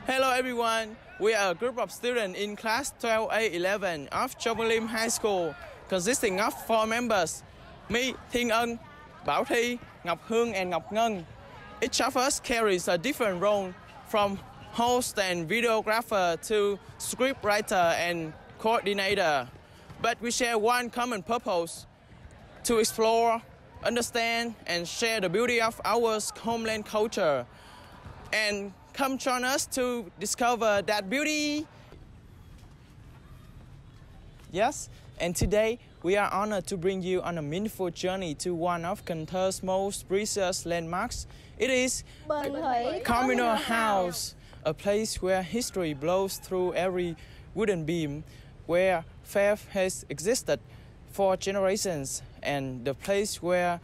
Hello everyone, we are a group of students in class 12A11 of Chong High School, consisting of 4 members, me, Thiên, Bảo Thi, Ngọc, Hương and Ngọc, Ngân. Each of us carries a different role, from host and videographer to scriptwriter and coordinator. But we share one common purpose: to explore, understand and share the beauty of our homeland culture. And come join us to discover that beauty. Yes, and today we are honored to bring you on a meaningful journey to one of Cần Thơ most precious landmarks. It is Communal House, a place where history blows through every wooden beam, where faith has existed for generations, and the place where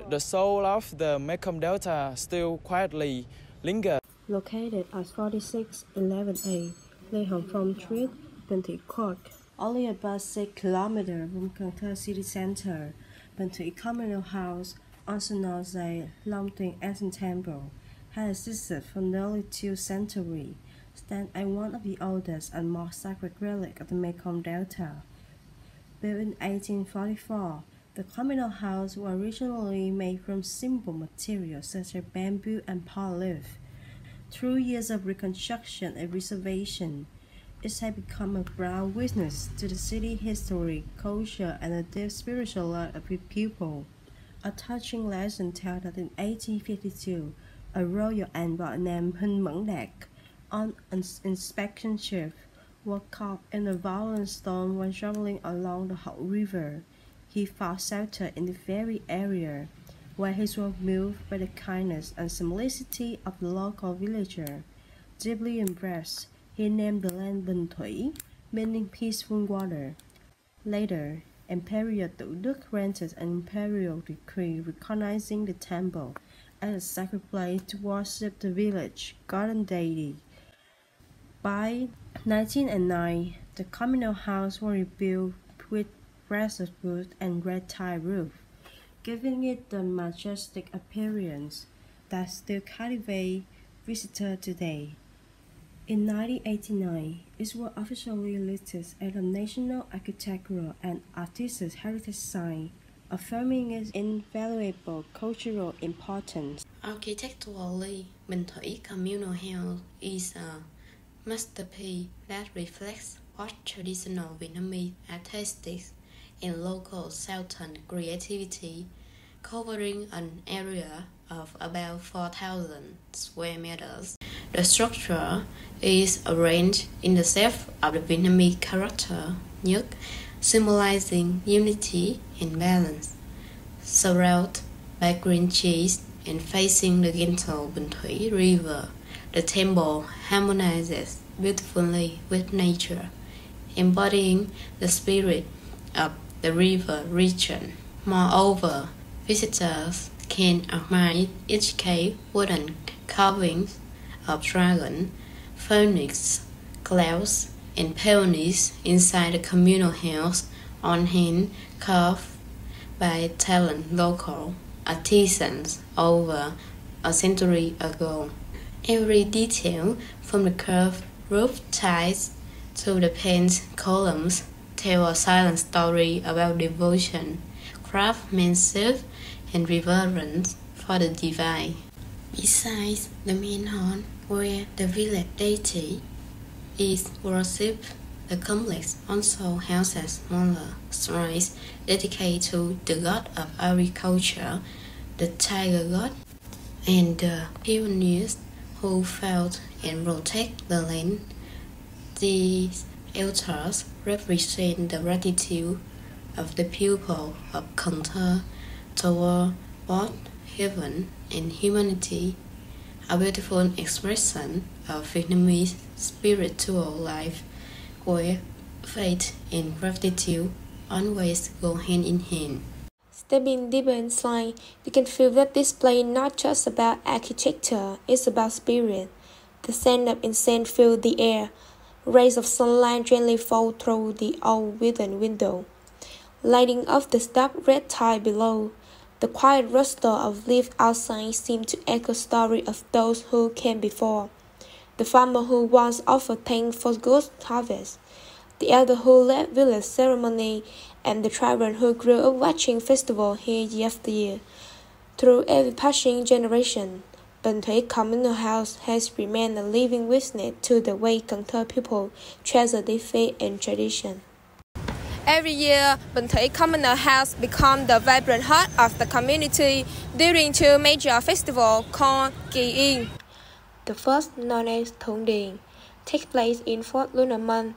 the soul of the Mekong Delta still quietly lingers. Located at 4611A Lê Hồng Phong Street, Bến Thủy Court, only about 6 kilometers from Cần Thơ city center, Bến Thủy Communal House, also known as Long Tuyền Ancient Temple, has existed for nearly 2 centuries, stands as one of the oldest and most sacred relics of the Mekong Delta. Built in 1844, the communal house was originally made from simple materials such as bamboo and palm leaf. Through years of reconstruction and reservation, it has become a proud witness to the city's history, culture, and the deep spiritual life of its people. A touching legend tells that in 1852, a royal envoy named Huỳnh Mẫn Đạt, on an inspection trip, was caught in a violent storm when traveling along the Hậu River. He found shelter in the very area where he was moved by the kindness and simplicity of the local villager. Deeply impressed, he named the land Bình Thủy, meaning peaceful water. Later, Emperor Tự Đức granted an imperial decree recognizing the temple as a sacred place to worship the village garden deity. By 1909, the communal house was rebuilt with brass wood and red tile roof, giving it the majestic appearance that still captivates visitors today. In 1989, it was officially listed as a National Architectural and Artistic Heritage Site, affirming its invaluable cultural importance. Architecturally, Bến Thủy Communal House is a masterpiece that reflects both traditional Vietnamese aesthetics and local Southern creativity, covering an area of about 4,000 square meters. The structure is arranged in the shape of the Vietnamese character Nhất, symbolizing unity and balance. Surrounded by green trees and facing the gentle Bến Thủy River, the temple harmonizes beautifully with nature, embodying the spirit of the river region. Moreover, visitors can admire each cave wooden carvings of dragon, phoenix, clouds, and peonies inside the communal house on hand carved by talented local artisans over a century ago. Every detail, from the curved roof tiles to the paint columns, tell a silent story about devotion, craftsmanship, and reverence for the divine. Besides the main hall, where the village deity is worshipped, the complex also houses smaller shrines dedicated to the god of agriculture, the tiger god, and the pioneers who fought and protect the land. These altars represent the gratitude of the people of Cần Thơ toward both heaven and humanity, a beautiful expression of Vietnamese spiritual life, where faith and gratitude always go hand in hand. Stepping deeper inside, you can feel that this place is not just about architecture, it's about spirit. The scent of incense fills the air. Rays of sunlight gently fall through the old wooden window, lighting up the dark red tile below. The quiet rustle of leaves outside seemed to echo stories of those who came before, the farmer who once offered thanks for good harvest, the elder who led village ceremony, and the children who grew up watching festival here year after year. Through every passing generation, Bình Thủy Communal House has remained a living witness to the way Cần Thơ people treasure their faith and tradition. Every year, Bình Thủy Communal House becomes the vibrant heart of the community during two major festivals called Kỳ Yên. The first, known as Thượng Điền, takes place in 4th lunar month,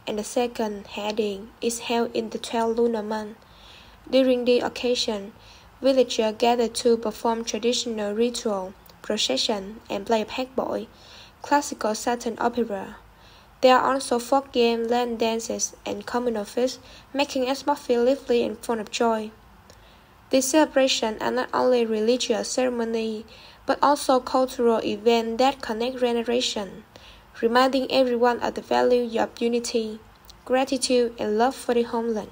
and the second, Hạ Điền, is held in the 12th lunar month. During the occasion, villagers gather to perform traditional ritual, procession, and play hackboy, classical Southern opera. There are also folk games, land dances, and communal feasts, making atmosphere lively and full of joy. These celebrations are not only religious ceremonies, but also cultural events that connect generations, reminding everyone of the value of unity, gratitude, and love for the homeland.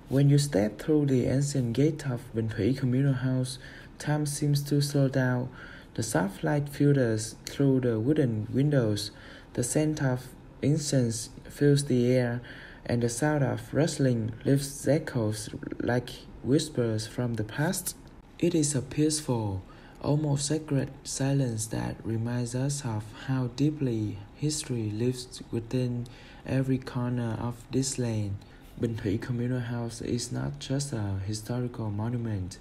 When you step through the ancient gate of Bình Thủy Communal House, time seems to slow down. The soft light filters through the wooden windows. The scent of incense fills the air, and the sound of rustling leaves echoes like whispers from the past. It is a peaceful, almost sacred silence that reminds us of how deeply history lives within every corner of this land. Bình Thủy Communal House is not just a historical monument,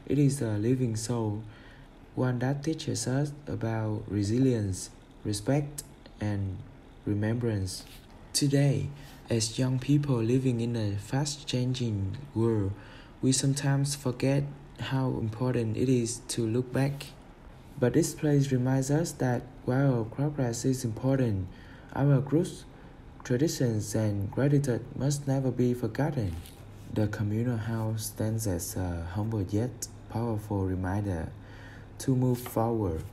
it is a living soul, one that teaches us about resilience, respect, and remembrance. Today, as young people living in a fast-changing world, we sometimes forget how important it is to look back. But this place reminds us that while our progress is important, our roots, traditions, and gratitude must never be forgotten. The communal house stands as a humble yet powerful reminder to move forward.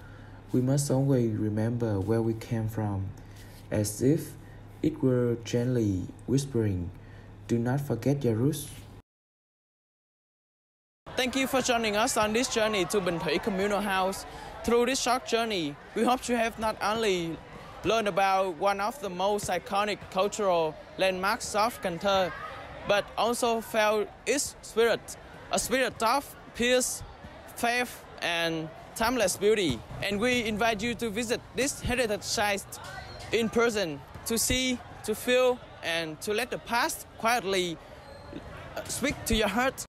We must always remember where we came from, as if it were gently whispering, "Do not forget your roots." Thank you for joining us on this journey to Bình Thủy Communal House. Through this short journey, we hope you have not only learned about one of the most iconic cultural landmarks of Cần Thơ, but also felt its spirit, a spirit of peace, faith, and timeless beauty. And we invite you to visit this heritage site in person to see, to feel, and to let the past quietly speak to your heart.